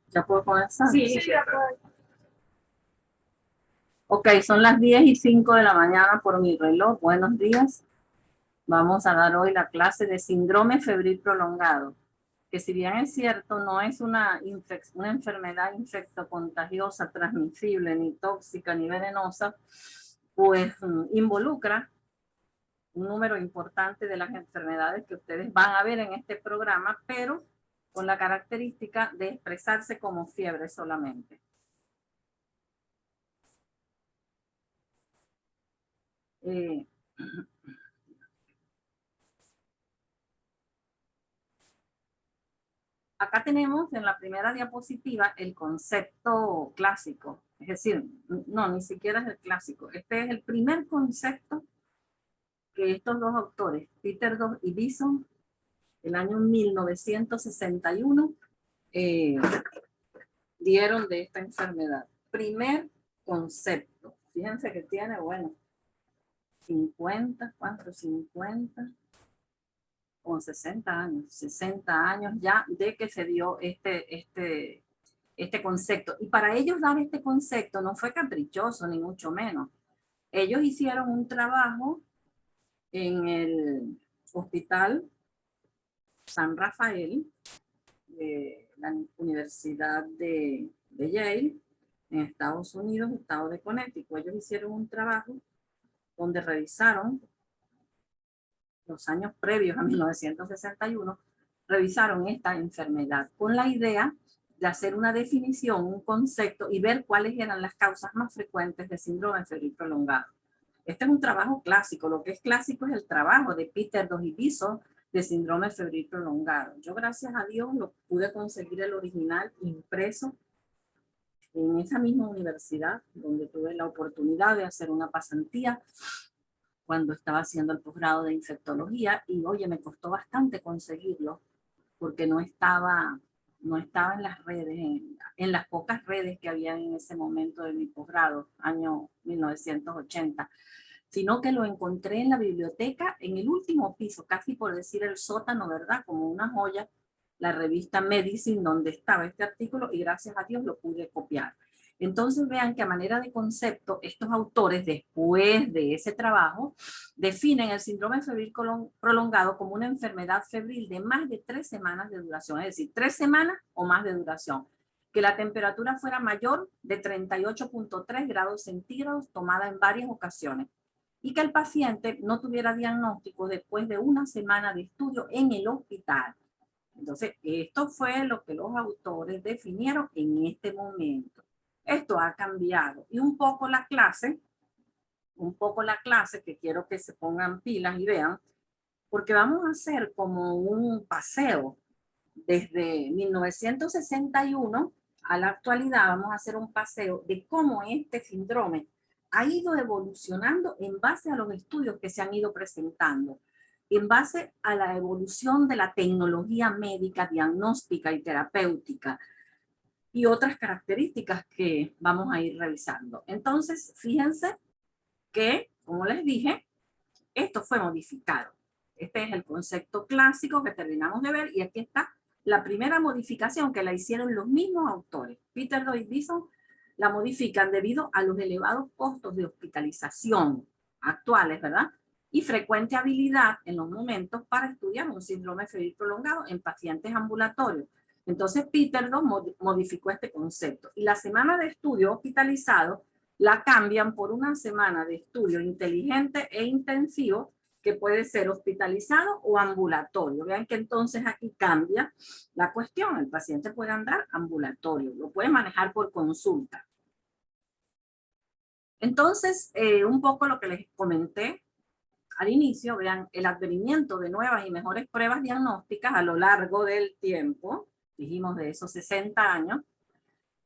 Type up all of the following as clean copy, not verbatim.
¿Ya puedo comenzar? Sí, ya puedo. Ok, son las 10:05 de la mañana por mi reloj. Buenos días. Vamos a dar hoy la clase de síndrome febril prolongado, que si bien es cierto, no es una enfermedad infectocontagiosa, transmisible, ni tóxica, ni venenosa, pues involucra un número importante de las enfermedades que ustedes van a ver en este programa, pero con la característica de expresarse como fiebre solamente. Acá tenemos en la primera diapositiva el concepto clásico, es decir, no, ni siquiera es el clásico. Este es el primer concepto que estos dos autores, Peter Dos y Bison, el año 1961, dieron de esta enfermedad. Primer concepto. Fíjense que tiene, bueno, 50, ¿cuántos? 50, con 60 años ya de que se dio este concepto. Y para ellos dar este concepto no fue caprichoso, ni mucho menos. Ellos hicieron un trabajo en el Hospital San Rafael, de la Universidad de Yale, en Estados Unidos, estado de Connecticut. Ellos hicieron un trabajo donde revisaron los años previos a 1961, revisaron esta enfermedad con la idea de hacer una definición, un concepto y ver cuáles eran las causas más frecuentes de síndrome febril prolongado. Este es un trabajo clásico. Lo que es clásico es el trabajo de Peter Dos y Bison de síndrome febril prolongado. Yo, gracias a Dios, lo pude conseguir el original impreso en esa misma universidad donde tuve la oportunidad de hacer una pasantía cuando estaba haciendo el posgrado de infectología, y oye, me costó bastante conseguirlo porque no estaba en las redes, en las pocas redes que había en ese momento de mi posgrado, año 1980, sino que lo encontré en la biblioteca, en el último piso, casi por decir el sótano, ¿verdad? Como una joya, la revista Medicine, donde estaba este artículo, y gracias a Dios lo pude copiar. Entonces vean que a manera de concepto, estos autores, después de ese trabajo, definen el síndrome febril prolongado como una enfermedad febril de más de 3 semanas de duración, es decir, 3 semanas o más de duración. Que la temperatura fuera mayor de 38.3 grados centígrados tomada en varias ocasiones y que el paciente no tuviera diagnóstico después de 1 semana de estudio en el hospital. Entonces, esto fue lo que los autores definieron en este momento. Esto ha cambiado y un poco la clase que quiero que se pongan pilas y vean, porque vamos a hacer como un paseo desde 1961 a la actualidad. Vamos a hacer un paseo de cómo este síndrome ha ido evolucionando en base a los estudios que se han ido presentando, en base a la evolución de la tecnología médica, diagnóstica y terapéutica, y otras características que vamos a ir revisando. Entonces, fíjense que, como les dije, esto fue modificado. Este es el concepto clásico que terminamos de ver y aquí está la primera modificación que la hicieron los mismos autores. Peter Dos y Bison la modifican debido a los elevados costos de hospitalización actuales, ¿verdad? Y frecuente habilidad en los momentos para estudiar un síndrome febril prolongado en pacientes ambulatorios. Entonces Peter Dos modificó este concepto y la semana de estudio hospitalizado la cambian por 1 semana de estudio inteligente e intensivo que puede ser hospitalizado o ambulatorio. Vean que entonces aquí cambia la cuestión. El paciente puede andar ambulatorio, lo puede manejar por consulta. Entonces, un poco lo que les comenté al inicio, vean, el advenimiento de nuevas y mejores pruebas diagnósticas a lo largo del tiempo, dijimos de esos 60 años,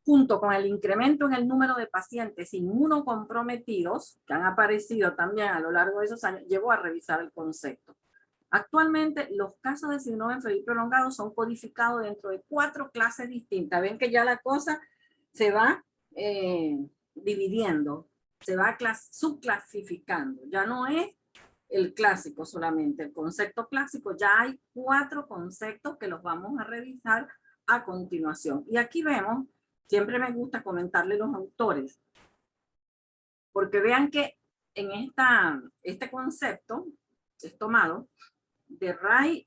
junto con el incremento en el número de pacientes inmunocomprometidos que han aparecido también a lo largo de esos años, llevó a revisar el concepto. Actualmente, los casos de síndrome febril prolongado son codificados dentro de 4 clases distintas. Ven que ya la cosa se va dividiendo, se va subclasificando. Ya no es el clásico solamente, el concepto clásico. Ya hay 4 conceptos que los vamos a revisar a continuación. Y aquí vemos, siempre me gusta comentarle los autores, porque vean que en este concepto es tomado de Ray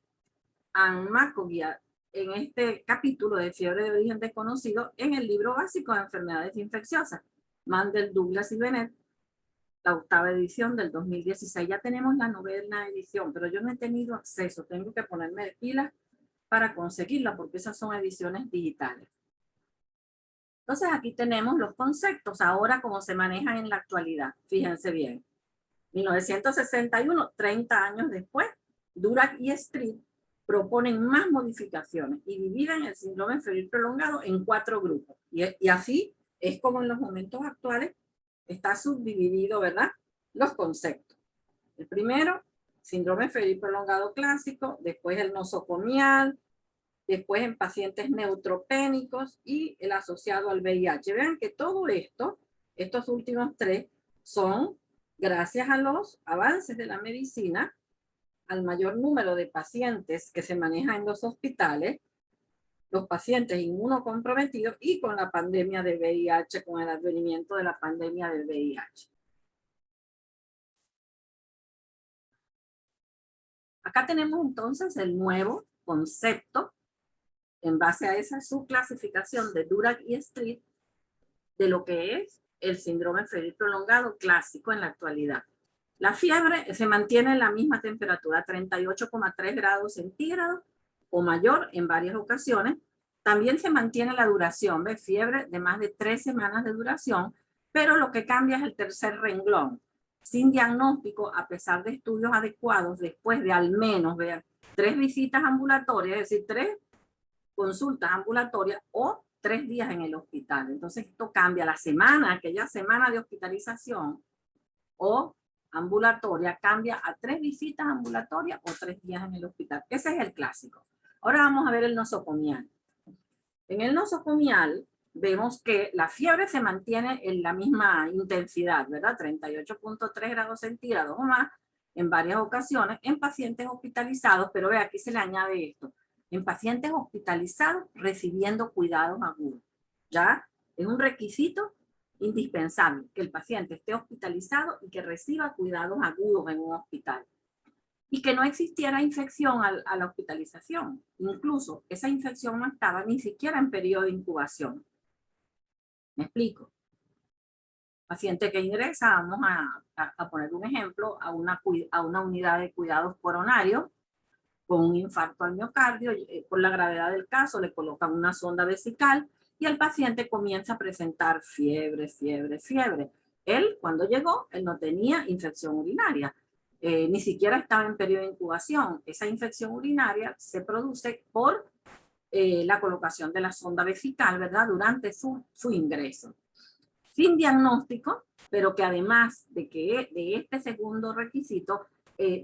and Macovia en este capítulo de fiebre de origen desconocido en el libro básico de enfermedades infecciosas, Mandel, Douglas y Bennett, la 8ª edición del 2016. Ya tenemos la 9ª edición, pero yo no he tenido acceso, tengo que ponerme de pilas para conseguirla, porque esas son ediciones digitales. Entonces aquí tenemos los conceptos, ahora como se manejan en la actualidad. Fíjense bien. 1961, 30 años después, Durack y Street proponen más modificaciones y dividen el síndrome febril prolongado en 4 grupos. Y así es como en los momentos actuales está subdividido, ¿verdad? Los conceptos. El primero, síndrome febril prolongado clásico, después el nosocomial, después en pacientes neutropénicos y el asociado al VIH. Vean que todo esto, estos últimos 3, son gracias a los avances de la medicina, al mayor número de pacientes que se manejan en los hospitales, los pacientes inmunocomprometidos y con la pandemia del VIH, con el advenimiento de la pandemia del VIH. Acá tenemos entonces el nuevo concepto en base a esa subclasificación de Durack y Street de lo que es el síndrome febril prolongado clásico en la actualidad. La fiebre se mantiene en la misma temperatura, 38,3 grados centígrados o mayor en varias ocasiones. También se mantiene la duración, ¿ves? Fiebre de más de 3 semanas de duración, pero lo que cambia es el tercer renglón. Sin diagnóstico, a pesar de estudios adecuados, después de al menos, vean, 3 visitas ambulatorias, es decir, 3 consultas ambulatorias o 3 días en el hospital. Entonces esto cambia la semana, aquella semana de hospitalización o ambulatoria, cambia a 3 visitas ambulatorias o 3 días en el hospital. Ese es el clásico. Ahora vamos a ver el nosocomial. En el nosocomial vemos que la fiebre se mantiene en la misma intensidad, ¿verdad? 38,3 grados centígrados o más en varias ocasiones en pacientes hospitalizados, pero ve, aquí se le añade esto, en pacientes hospitalizados recibiendo cuidados agudos. Ya es un requisito indispensable que el paciente esté hospitalizado y que reciba cuidados agudos en un hospital. Y que no existiera infección a la hospitalización. Incluso esa infección no estaba ni siquiera en periodo de incubación. ¿Me explico? Paciente que ingresa, vamos a poner un ejemplo, a una unidad de cuidados coronarios con un infarto al miocardio, por la gravedad del caso le colocan una sonda vesical y el paciente comienza a presentar fiebre, fiebre, fiebre. Él, cuando llegó, él no tenía infección urinaria, ni siquiera estaba en periodo de incubación. Esa infección urinaria se produce por la colocación de la sonda vesical, ¿verdad? Durante su ingreso. Sin diagnóstico, pero que además de este segundo requisito,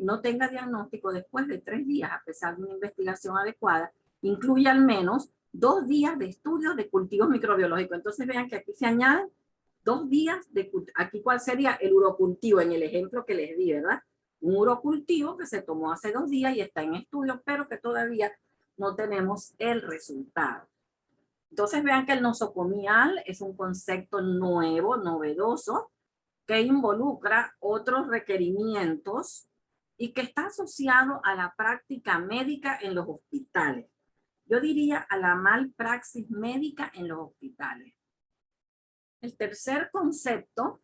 no tenga diagnóstico después de 3 días, a pesar de una investigación adecuada, incluye al menos 2 días de estudios de cultivos microbiológicos. Entonces vean que aquí se añaden 2 días de, aquí cuál sería el urocultivo en el ejemplo que les di, ¿verdad? Un urocultivo que se tomó hace 2 días y está en estudio, pero que todavía no tenemos el resultado. Entonces vean que el nosocomial es un concepto nuevo, novedoso, que involucra otros requerimientos y que está asociado a la práctica médica en los hospitales. Yo diría a la malpraxis médica en los hospitales. El tercer concepto,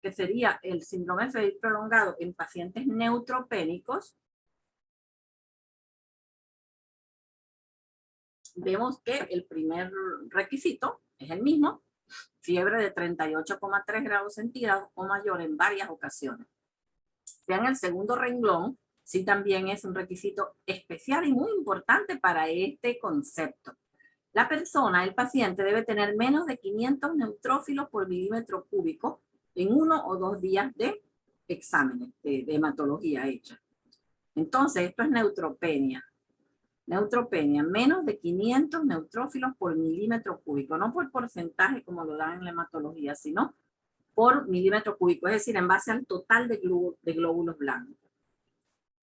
que sería el síndrome febril prolongado en pacientes neutropénicos, vemos que el primer requisito es el mismo, fiebre de 38,3 grados centígrados o mayor en varias ocasiones. Vean el segundo renglón, sí también es un requisito especial y muy importante para este concepto. La persona, el paciente, debe tener menos de 500 neutrófilos por milímetro cúbico en 1 o 2 días de exámenes de hematología hecha. Entonces, esto es neutropenia. Neutropenia, menos de 500 neutrófilos por milímetro cúbico, no por porcentaje como lo dan en la hematología, sino por milímetro cúbico, es decir, en base al total de glóbulos blancos.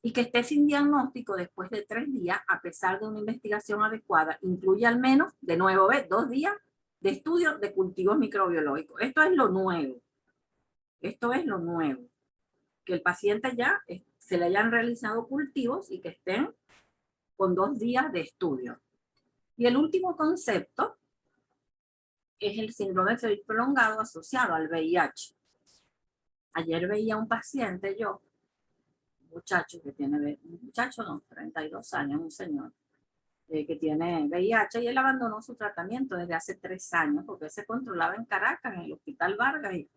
y que esté sin diagnóstico después de 3 días, a pesar de una investigación adecuada, incluye al menos, de nuevo, 2 días de estudio de cultivos microbiológicos. Esto es lo nuevo. Esto es lo nuevo. Que el paciente ya se le hayan realizado cultivos y que estén con 2 días de estudio. Y el último concepto es el síndrome febril prolongado asociado al VIH. Ayer veía un paciente, un muchacho que tiene, un muchacho no, 32 años, un señor, que tiene VIH, y él abandonó su tratamiento desde hace 3 años porque se controlaba en Caracas, en el Hospital Vargas, y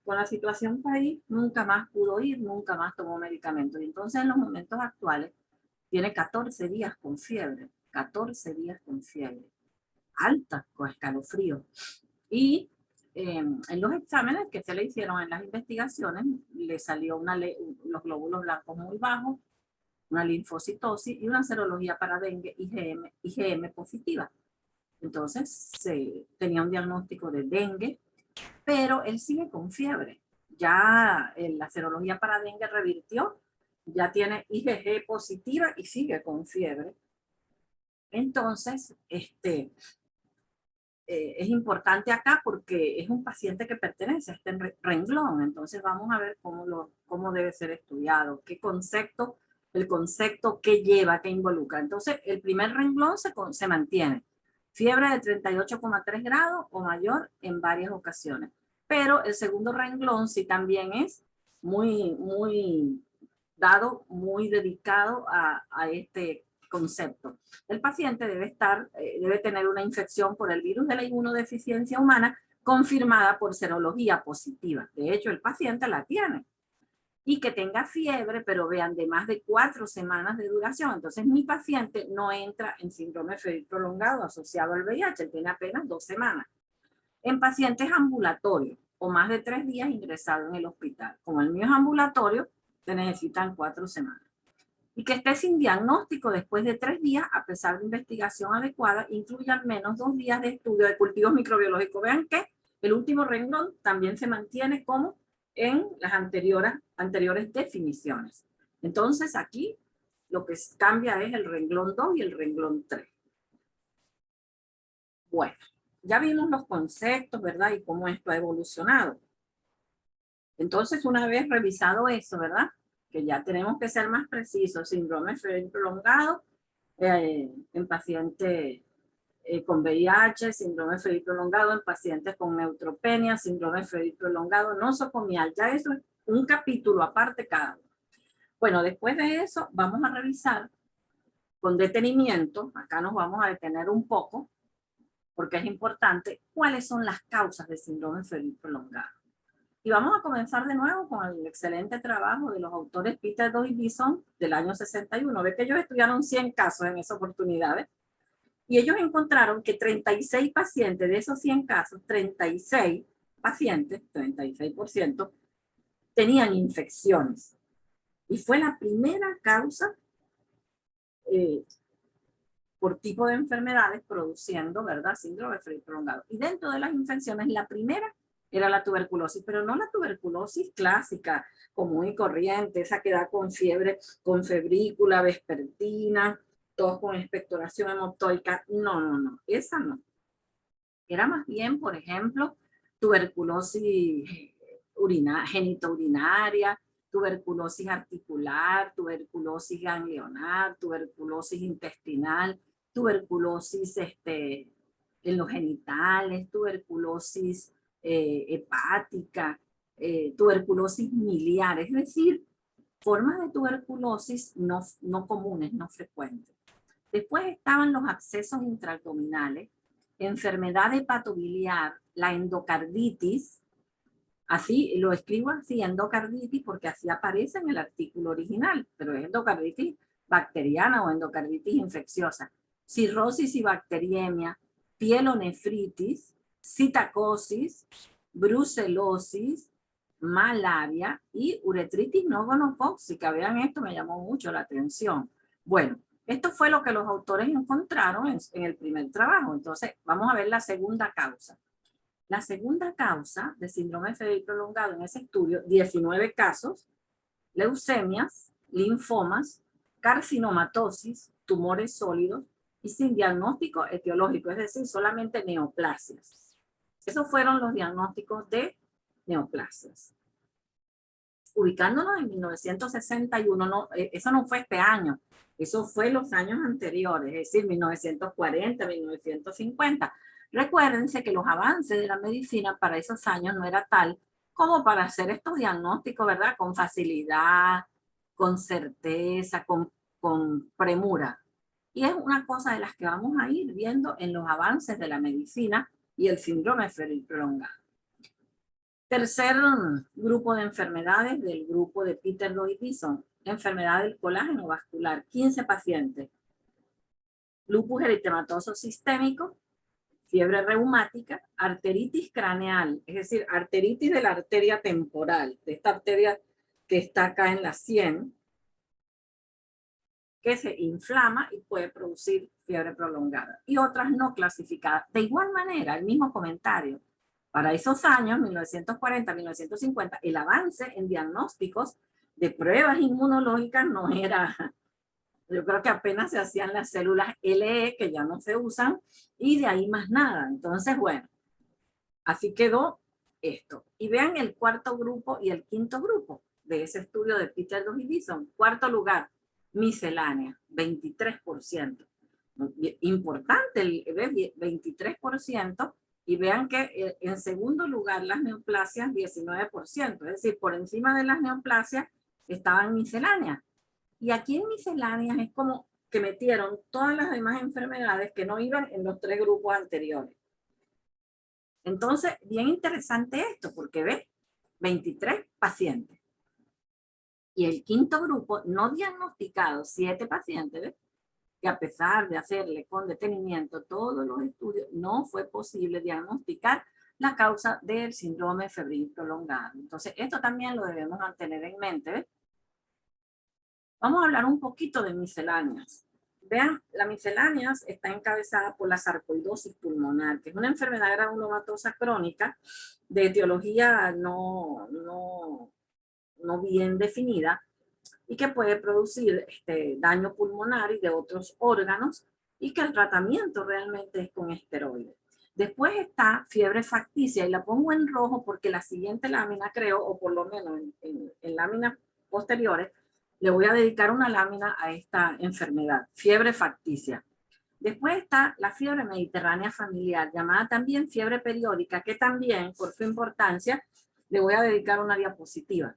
con la situación país nunca más pudo ir, nunca más tomó medicamentos. Y entonces en los momentos actuales tiene 14 días con fiebre, 14 días con fiebre, alta, con escalofrío. Y en los exámenes que se le hicieron en las investigaciones, le salió los glóbulos blancos muy bajos, una linfocitosis y una serología para dengue IgM positiva. Entonces tenía un diagnóstico de dengue, pero él sigue con fiebre. Ya la serología para dengue revirtió, ya tiene IgG positiva y sigue con fiebre. Entonces, es importante acá porque es un paciente que pertenece a este renglón. Entonces vamos a ver cómo debe ser estudiado, qué concepto, el concepto que lleva, que involucra. Entonces el primer renglón se mantiene. Fiebre de 38,3 grados o mayor en varias ocasiones. Pero el segundo renglón sí también es muy dado, muy dedicado a este concepto. El paciente debe tener una infección por el virus de la inmunodeficiencia humana confirmada por serología positiva. De hecho, el paciente la tiene. Y que tenga fiebre, pero vean, de más de 4 semanas de duración. Entonces, mi paciente no entra en síndrome febril prolongado asociado al VIH, él tiene apenas 2 semanas. En pacientes ambulatorios o más de 3 días ingresados en el hospital. Como el mío es ambulatorio, se necesitan 4 semanas. Y que esté sin diagnóstico después de 3 días, a pesar de investigación adecuada, incluye al menos 2 días de estudio de cultivos microbiológicos. Vean que el último renglón también se mantiene como en las anteriores definiciones. Entonces aquí lo que cambia es el renglón 2 y el renglón 3. Bueno, ya vimos los conceptos, ¿verdad? Y cómo esto ha evolucionado. Entonces, una vez revisado eso, ¿verdad? Que ya tenemos que ser más precisos, síndrome febril prolongado en pacientes con VIH, síndrome febril prolongado en pacientes con neutropenia, síndrome febril prolongado nosocomial. Ya eso es un capítulo aparte cada uno. Bueno, después de eso vamos a revisar con detenimiento, acá nos vamos a detener un poco, porque es importante, cuáles son las causas de síndrome febril prolongado. Y vamos a comenzar de nuevo con el excelente trabajo de los autores Peter Doyle y Bison del año 61. Ve que ellos estudiaron 100 casos en esa oportunidad. Y ellos encontraron que 36 pacientes de esos 100 casos, 36 pacientes, 36%, tenían infecciones. Y fue la primera causa por tipo de enfermedades produciendo, ¿verdad?, síndrome febril prolongado. Y dentro de las infecciones, la primera era la tuberculosis, pero no la tuberculosis clásica, común y corriente, esa que da con fiebre, con febrícula vespertina, todos con expectoración hematoica. No, esa no. Era más bien, por ejemplo, tuberculosis genitourinaria, tuberculosis articular, tuberculosis ganglionar, tuberculosis intestinal, tuberculosis en los genitales, tuberculosis hepática, tuberculosis miliar, es decir, formas de tuberculosis no comunes, no frecuentes. Después estaban los abscesos intraabdominales, enfermedad hepatobiliar, la endocarditis, así lo escribo así, endocarditis, porque así aparece en el artículo original, pero es endocarditis bacteriana o endocarditis infecciosa, cirrosis y bacteriemia, pielonefritis, citacosis, brucelosis, malaria y uretritis no gonocóxica. Vean esto, me llamó mucho la atención. Bueno, esto fue lo que los autores encontraron en el primer trabajo. Entonces, vamos a ver la segunda causa. La segunda causa de síndrome febril prolongado en ese estudio, 19 casos, leucemias, linfomas, carcinomatosis, tumores sólidos y sin diagnóstico etiológico, es decir, solamente neoplasias. Esos fueron los diagnósticos de neoplasias. Ubicándonos en 1961, no, eso no fue este año, eso fue los años anteriores, es decir, 1940, 1950. Recuérdense que los avances de la medicina para esos años no era tal como para hacer estos diagnósticos, ¿verdad? Con facilidad, con certeza, con premura. Y es una cosa de las que vamos a ir viendo en los avances de la medicina y el síndrome febril prolongado. Tercer grupo de enfermedades del grupo de Peter Doig-Dixon, enfermedad del colágeno vascular, 15 pacientes. Lupus eritematoso sistémico, fiebre reumática, arteritis craneal, es decir, arteritis de la arteria temporal, de esta arteria que está acá en la sien, que se inflama y puede producir fiebre prolongada. Y otras no clasificadas. De igual manera, el mismo comentario. Para esos años, 1940, 1950, el avance en diagnósticos de pruebas inmunológicas no era, yo creo que apenas se hacían las células LE, que ya no se usan, y de ahí más nada. Entonces, bueno, así quedó esto. Y vean el cuarto grupo y el quinto grupo de ese estudio de Peter Doig-Dixon. Cuarto lugar, miscelánea, 23%. Importante el 23%. Y vean que en segundo lugar las neoplasias 19%, es decir, por encima de las neoplasias estaban misceláneas. Y aquí en misceláneas es como que metieron todas las demás enfermedades que no iban en los tres grupos anteriores. Entonces, bien interesante esto, porque ve, 23 pacientes. Y el quinto grupo no diagnosticado, 7 pacientes, ¿ves? Que a pesar de hacerle con detenimiento todos los estudios, no fue posible diagnosticar la causa del síndrome febril prolongado. Entonces, esto también lo debemos tener en mente, ¿ves? Vamos a hablar un poquito de misceláneas. Vean, la misceláneas está encabezada por la sarcoidosis pulmonar, que es una enfermedad granulomatosa crónica de etiología no bien definida, y que puede producir daño pulmonar y de otros órganos, y que el tratamiento realmente es con esteroides. Después está fiebre facticia, y la pongo en rojo porque la siguiente lámina, creo, o por lo menos en láminas posteriores, le voy a dedicar una lámina a esta enfermedad, fiebre facticia. Después está la fiebre mediterránea familiar, llamada también fiebre periódica, que también, por su importancia, le voy a dedicar una diapositiva.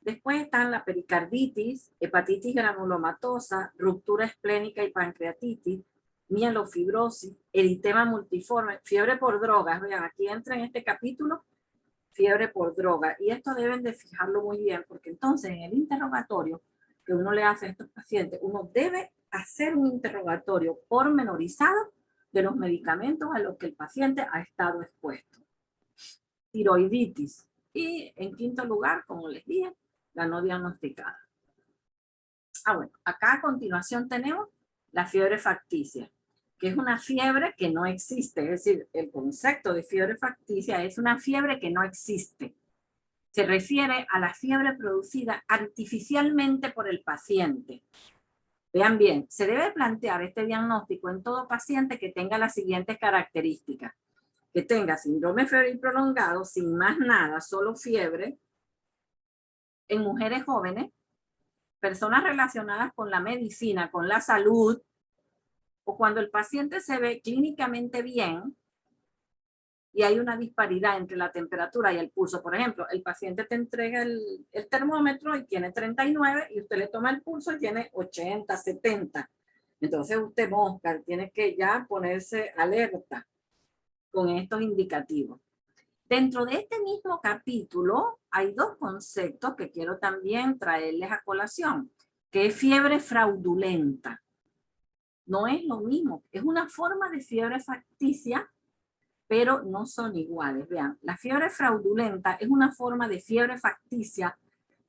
Después están la pericarditis, hepatitis granulomatosa, ruptura esplénica y pancreatitis, mielofibrosis, eritema multiforme, fiebre por drogas. Vean, aquí entra en este capítulo fiebre por droga. Y esto deben de fijarlo muy bien, porque entonces en el interrogatorio que uno le hace a estos pacientes, uno debe hacer un interrogatorio pormenorizado de los medicamentos a los que el paciente ha estado expuesto. Tiroiditis. Y en quinto lugar, como les dije, la no diagnosticada. Bueno, acá a continuación tenemos la fiebre facticia, que es una fiebre que no existe, es decir, el concepto de fiebre facticia es una fiebre que no existe. Se refiere a la fiebre producida artificialmente por el paciente. Vean bien, se debe plantear este diagnóstico en todo paciente que tenga las siguientes características: que tenga síndrome febril prolongado, sin más nada, solo fiebre, en mujeres jóvenes, personas relacionadas con la medicina, con la salud, o cuando el paciente se ve clínicamente bien y hay una disparidad entre la temperatura y el pulso. Por ejemplo, el paciente te entrega el termómetro y tiene 39 y usted le toma el pulso y tiene 80, 70. Entonces usted mosca, tiene que ya ponerse alerta con estos indicativos. Dentro de este mismo capítulo hay dos conceptos que quiero también traerles a colación, que es fiebre fraudulenta. No es lo mismo, es una forma de fiebre facticia, pero no son iguales. Vean, la fiebre fraudulenta es una forma de fiebre facticia,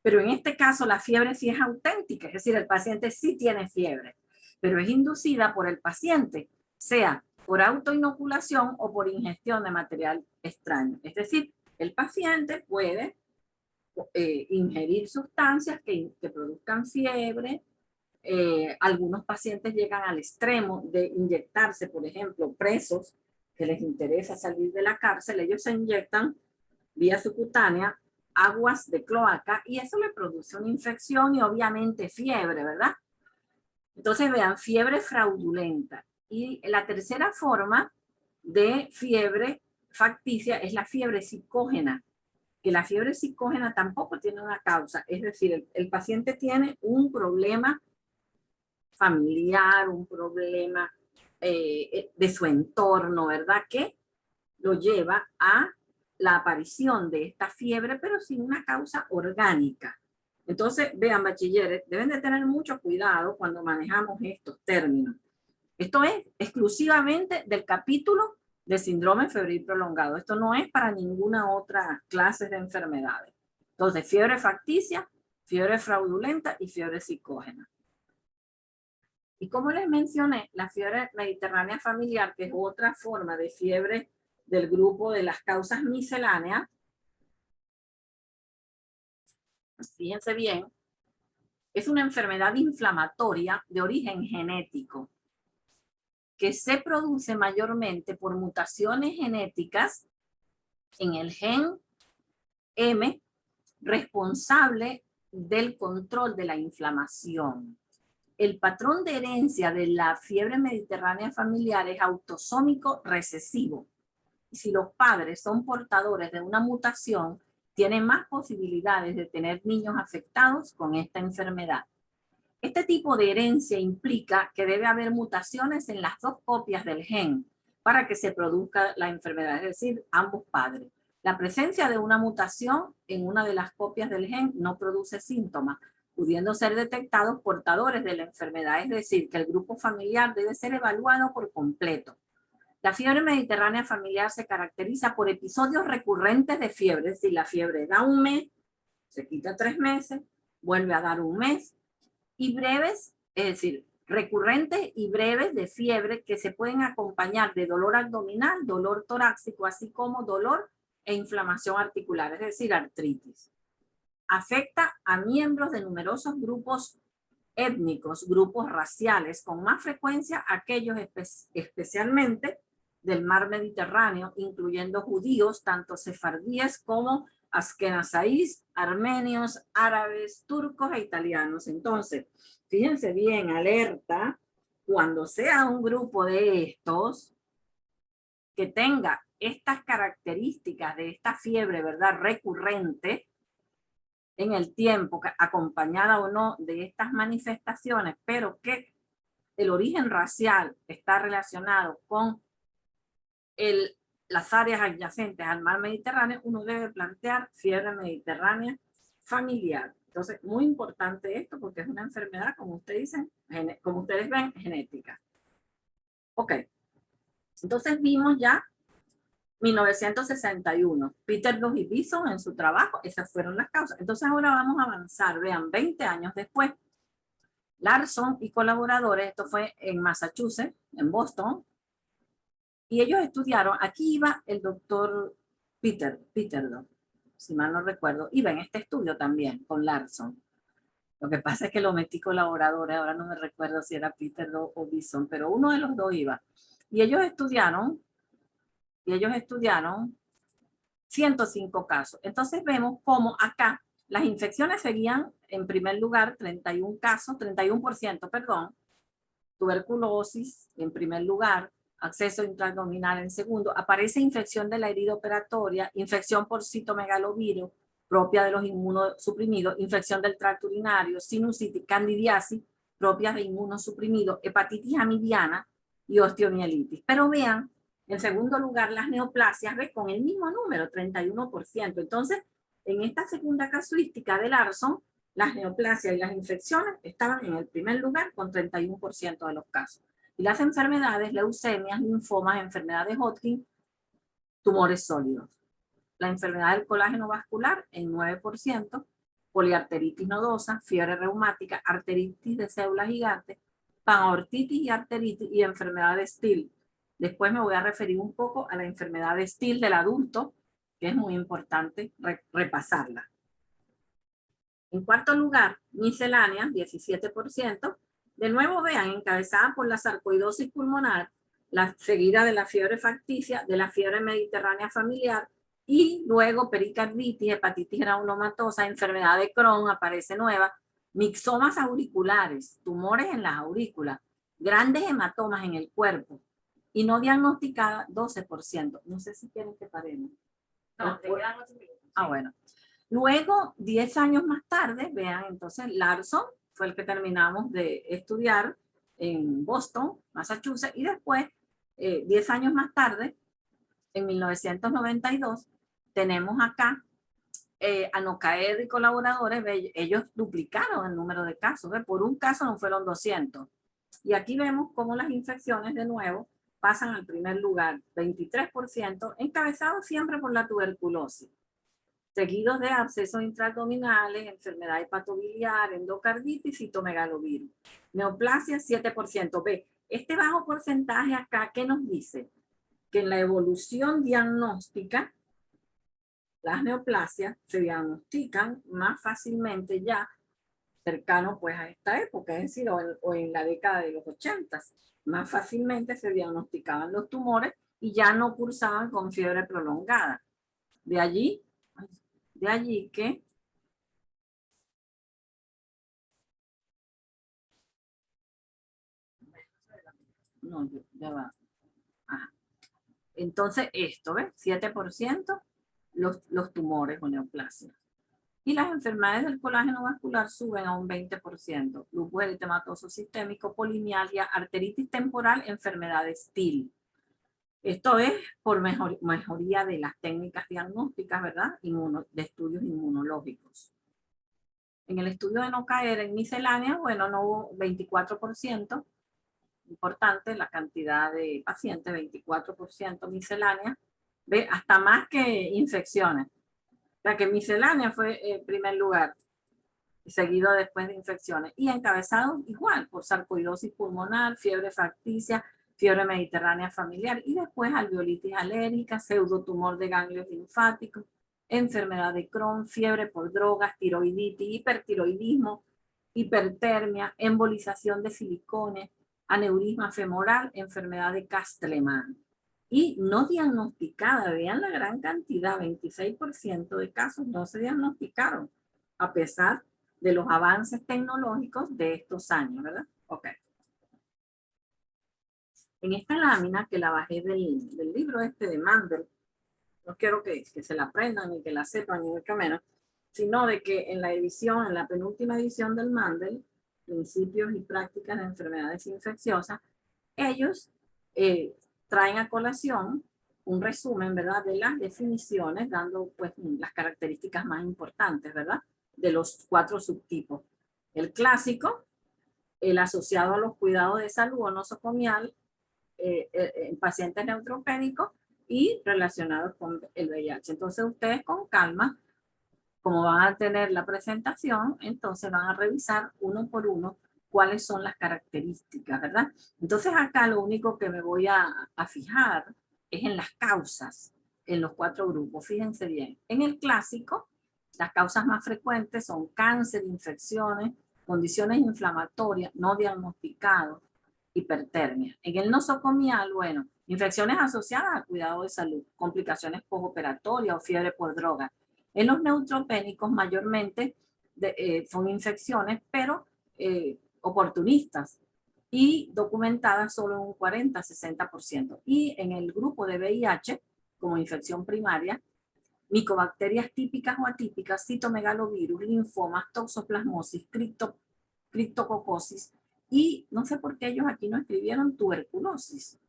pero en este caso la fiebre sí es auténtica, es decir, el paciente sí tiene fiebre, pero es inducida por el paciente, sea por autoinoculación o por ingestión de material extraño. Es decir, el paciente puede ingerir sustancias que produzcan fiebre. Algunos pacientes llegan al extremo de inyectarse, por ejemplo, presos que les interesa salir de la cárcel, ellos se inyectan vía subcutánea aguas de cloaca y eso le produce una infección y obviamente fiebre, ¿verdad? Entonces vean, fiebre fraudulenta. Y la tercera forma de fiebre facticia es la fiebre psicógena, que la fiebre psicógena tampoco tiene una causa, es decir, el paciente tiene un problema familiar, un problema de su entorno, ¿verdad? Que lo lleva a la aparición de esta fiebre, pero sin una causa orgánica. Entonces, vean, bachilleres, deben de tener mucho cuidado cuando manejamos estos términos. Esto es exclusivamente del capítulo de síndrome febril prolongado. Esto no es para ninguna otra clase de enfermedades. Entonces, fiebre facticia, fiebre fraudulenta y fiebre psicógena. Y como les mencioné, la fiebre mediterránea familiar, que es otra forma de fiebre del grupo de las causas misceláneas, fíjense bien, es una enfermedad inflamatoria de origen genético que se produce mayormente por mutaciones genéticas en el gen M responsable del control de la inflamación. El patrón de herencia de la fiebre mediterránea familiar es autosómico recesivo. Y si los padres son portadores de una mutación, tienen más posibilidades de tener niños afectados con esta enfermedad. Este tipo de herencia implica que debe haber mutaciones en las dos copias del gen para que se produzca la enfermedad, es decir, ambos padres. La presencia de una mutación en una de las copias del gen no produce síntomas, pudiendo ser detectados portadores de la enfermedad, es decir, que el grupo familiar debe ser evaluado por completo. La fiebre mediterránea familiar se caracteriza por episodios recurrentes de fiebre, es decir, la fiebre da un mes, se quita 3 meses, vuelve a dar un mes, y breves, es decir, recurrentes y breves de fiebre que se pueden acompañar de dolor abdominal, dolor torácico, así como dolor e inflamación articular, es decir, artritis. Afecta a miembros de numerosos grupos étnicos, grupos raciales, con más frecuencia aquellos especialmente del mar Mediterráneo, incluyendo judíos, tanto sefardíes como askenazíes, armenios, árabes, turcos e italianos. Entonces, fíjense bien, alerta, cuando sea un grupo de estos que tenga estas características de esta fiebre, ¿verdad?, recurrente en el tiempo, acompañada o no de estas manifestaciones, pero que el origen racial está relacionado con las áreas adyacentes al mar Mediterráneo, uno debe plantear fiebre mediterránea familiar. Entonces, muy importante esto porque es una enfermedad, como ustedes dicen, como ustedes ven, genética. Ok, entonces vimos ya 1961, Peter Doug y Bison en su trabajo, esas fueron las causas. Entonces ahora vamos a avanzar, vean, 20 años después, Larson y colaboradores, esto fue en Massachusetts, en Boston, y ellos estudiaron, aquí iba el doctor Peter Doug, si mal no recuerdo, iba en este estudio también con Larson. Lo que pasa es que lo metí colaboradores, ahora no me recuerdo si era Peter Doug o Bison, pero uno de los dos iba. Y ellos estudiaron 105 casos. Entonces vemos cómo acá las infecciones seguían en primer lugar 31 casos, 31%, perdón, tuberculosis en primer lugar, acceso intraabdominal en segundo, aparece infección de la herida operatoria, infección por citomegalovirus propia de los inmunosuprimidos, infección del tracto urinario, sinusitis, candidiasis propias de inmunosuprimidos, hepatitis amibiana y osteomielitis. Pero vean, en segundo lugar, las neoplasias, ¿ves? Con el mismo número, 31%. Entonces, en esta segunda casuística de Larson, las neoplasias y las infecciones estaban en el primer lugar con 31% de los casos. Y las enfermedades, leucemias, linfomas, enfermedades de Hodgkin, tumores sólidos. La enfermedad del colágeno vascular en 9%, poliarteritis nodosa, fiebre reumática, arteritis de células gigantes, panaortitis y arteritis y enfermedad de Still. Después me voy a referir un poco a la enfermedad de Still del adulto, que es muy importante repasarla. En cuarto lugar, miscelánea, 17%. De nuevo, vean, encabezada por la sarcoidosis pulmonar, la seguida de la fiebre facticia, de la fiebre mediterránea familiar, y luego pericarditis, hepatitis granulomatosa, enfermedad de Crohn, aparece nueva, mixomas auriculares, tumores en las aurículas, grandes hematomas en el cuerpo, y no diagnosticada, 12%. No sé si quieren que paremos. No, te quedan 8 minutos. Ah, bueno. Luego, 10 años más tarde, vean, entonces Larson fue el que terminamos de estudiar en Boston, Massachusetts, y después, 10 años más tarde, en 1992, tenemos acá a Nocaer y colaboradores, ellos duplicaron el número de casos, ¿ve? Por un caso no fueron 200. Y aquí vemos cómo las infecciones de nuevo pasan al primer lugar, 23%, encabezado siempre por la tuberculosis, seguidos de abscesos intraabdominales, enfermedad hepatobiliar, endocarditis y citomegalovirus. Neoplasia, 7%. Ve, este bajo porcentaje acá, ¿qué nos dice? Que en la evolución diagnóstica, las neoplasias se diagnostican más fácilmente ya cercano pues a esta época, es decir, o en la década de los 80, más fácilmente se diagnosticaban los tumores y ya no cursaban con fiebre prolongada. De allí que no, ya va. Ajá. Entonces esto, ¿ves? 7% los tumores o neoplasias. Y las enfermedades del colágeno vascular suben a un 20%. Lupus eritematoso sistémico, polimialgia, arteritis temporal, enfermedad de Still. Esto es por mejoría de las técnicas diagnósticas, ¿verdad? De estudios inmunológicos. En el estudio de no caer en miscelánea, bueno, no hubo 24%, importante la cantidad de pacientes, 24% miscelánea, ve, hasta más que infecciones. O sea que miscelánea fue el primer lugar, seguido después de infecciones. Y encabezado igual por sarcoidosis pulmonar, fiebre facticia, fiebre mediterránea familiar y después alveolitis alérgica, pseudotumor de ganglios linfáticos, enfermedad de Crohn, fiebre por drogas, tiroiditis, hipertiroidismo, hipertermia, embolización de silicones, aneurisma femoral, enfermedad de Castleman. Y no diagnosticada, vean la gran cantidad, 26% de casos no se diagnosticaron, a pesar de los avances tecnológicos de estos años, ¿verdad? Ok. En esta lámina que la bajé del libro este de Mandel, no quiero que se la aprendan ni que la sepan ni mucho menos, sino de que en la edición, en la penúltima edición del Mandel, Principios y Prácticas de Enfermedades Infecciosas, ellos traen a colación un resumen, ¿verdad?, de las definiciones, dando pues las características más importantes, ¿verdad?, de los 4 subtipos. El clásico, el asociado a los cuidados de salud o nosocomial, en pacientes neutropénicos y relacionados con el VIH. Entonces ustedes con calma, como van a tener la presentación, entonces van a revisar uno por uno cuáles son las características, ¿verdad? Entonces acá lo único que me voy a fijar es en las causas, en los 4 grupos. Fíjense bien, en el clásico, las causas más frecuentes son cáncer, infecciones, condiciones inflamatorias, no diagnosticados, hipertermia. En el nosocomial, bueno, infecciones asociadas al cuidado de salud, complicaciones postoperatorias o fiebre por droga. En los neutropénicos mayormente son infecciones, pero oportunistas y documentadas solo en un 40-60%. Y en el grupo de VIH, como infección primaria, micobacterias típicas o atípicas, citomegalovirus, linfomas, toxoplasmosis, criptococosis, y no sé por qué ellos aquí no escribieron tuberculosis,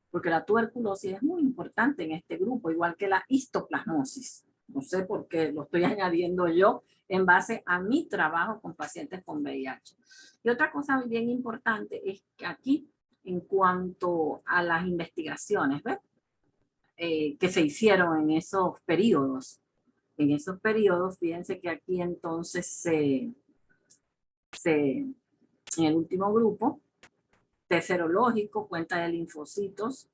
porque la tuberculosis es muy importante en este grupo, igual que la histoplasmosis. No sé por qué lo estoy añadiendo yo en base a mi trabajo con pacientes con VIH. Y otra cosa bien importante es que aquí, en cuanto a las investigaciones, ¿ves? Que se hicieron en esos periodos. En esos periodos, fíjense que aquí entonces en el último grupo, test serológico, cuenta de linfocitos,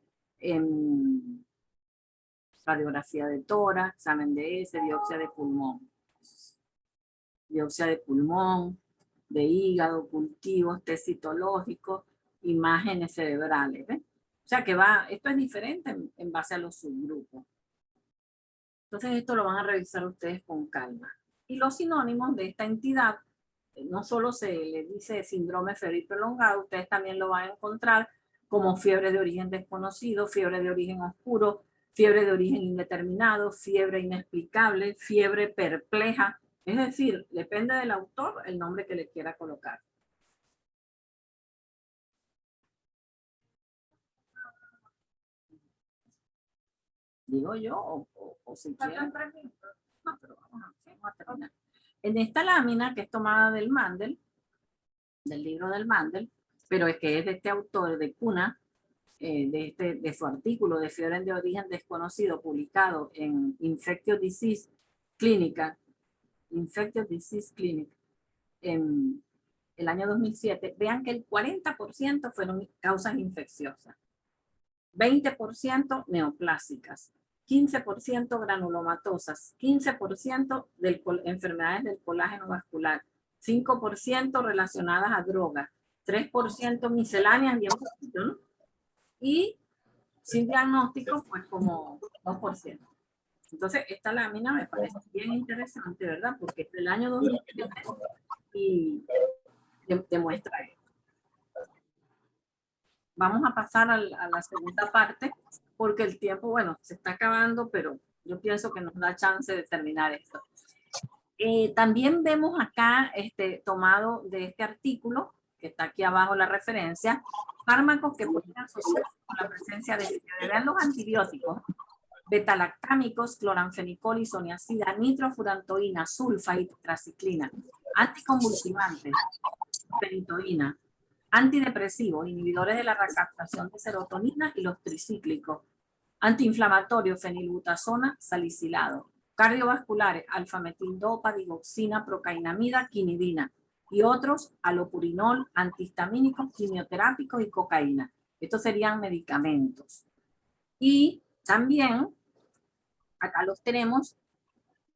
radiografía de tórax, examen de heces, biopsia de pulmón. biopsia de pulmón, de hígado, cultivos, test citológicos, imágenes cerebrales. ¿Ven? O sea que esto es diferente en base a los subgrupos. Entonces esto lo van a revisar ustedes con calma. Y los sinónimos de esta entidad, no solo se le dice síndrome febril prolongado, ustedes también lo van a encontrar como fiebre de origen desconocido, fiebre de origen oscuro, fiebre de origen indeterminado, fiebre inexplicable, fiebre perpleja. Es decir, depende del autor el nombre que le quiera colocar. Digo yo, o si quieren. No, pero vamos a terminar. En esta lámina que es tomada del Mandel, del libro del Mandel, pero es que es de este autor de Cuna, de su artículo de fiebre de origen desconocido publicado en Infectious Disease Clinic en el año 2007, vean que el 40% fueron causas infecciosas, 20% neoplásicas, 15% granulomatosas, 15% de enfermedades del colágeno vascular, 5% relacionadas a drogas, 3% misceláneas y un poquito, ¿no? Y sin diagnóstico, pues como 2%. Entonces, esta lámina me parece bien interesante, ¿verdad? Porque es del año 2007 y demuestra esto. Vamos a pasar a la segunda parte, porque el tiempo, bueno, se está acabando, pero yo pienso que nos da chance de terminar esto. También vemos acá, tomado de este artículo, que está aquí abajo la referencia, fármacos que pueden asociarse con la presencia de fiebre. Vean los antibióticos: betalactámicos, cloranfenicol, isoniazida, nitrofurantoína, sulfa y tetraciclina, anticonvulsivantes, fenitoína, antidepresivos, inhibidores de la recaptación de serotonina y los tricíclicos, antiinflamatorios, fenilbutasona, salicilado, cardiovasculares, alfametildopa, digoxina, procainamida, quinidina, y otros, alopurinol, antihistamínicos, quimioterápicos y cocaína. Estos serían medicamentos. Y también, acá los tenemos,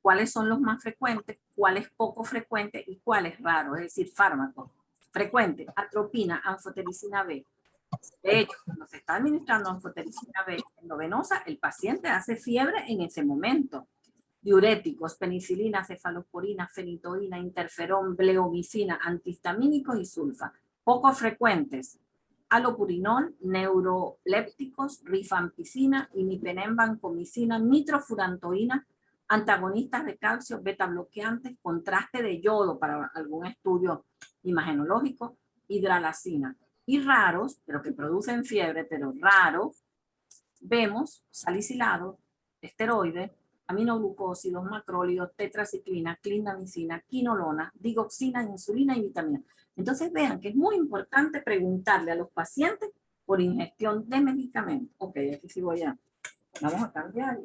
cuáles son los más frecuentes, cuáles poco frecuentes y cuáles raros, es decir, fármacos. Frecuente: atropina, anfotericina B. De hecho, cuando se está administrando anfotericina B endovenosa, el paciente hace fiebre en ese momento. Diuréticos: penicilina, cefalosporina, fenitoína, interferón, bleomicina, antihistamínicos y sulfa. Poco frecuentes: alopurinol, neurolépticos, rifampicina, imipenem, vancomicina, nitrofurantoína, antagonistas de calcio, beta bloqueantes, contraste de yodo para algún estudio imagenológico, hidralacina. Y raros, pero que producen fiebre, pero raros, vemos salicilado, esteroides, aminoglucósidos, macrólidos, tetraciclina, clindamicina, quinolona, digoxina, insulina y vitamina. Entonces vean que es muy importante preguntarle a los pacientes por ingestión de medicamentos. Ok, aquí sí vamos a cambiar.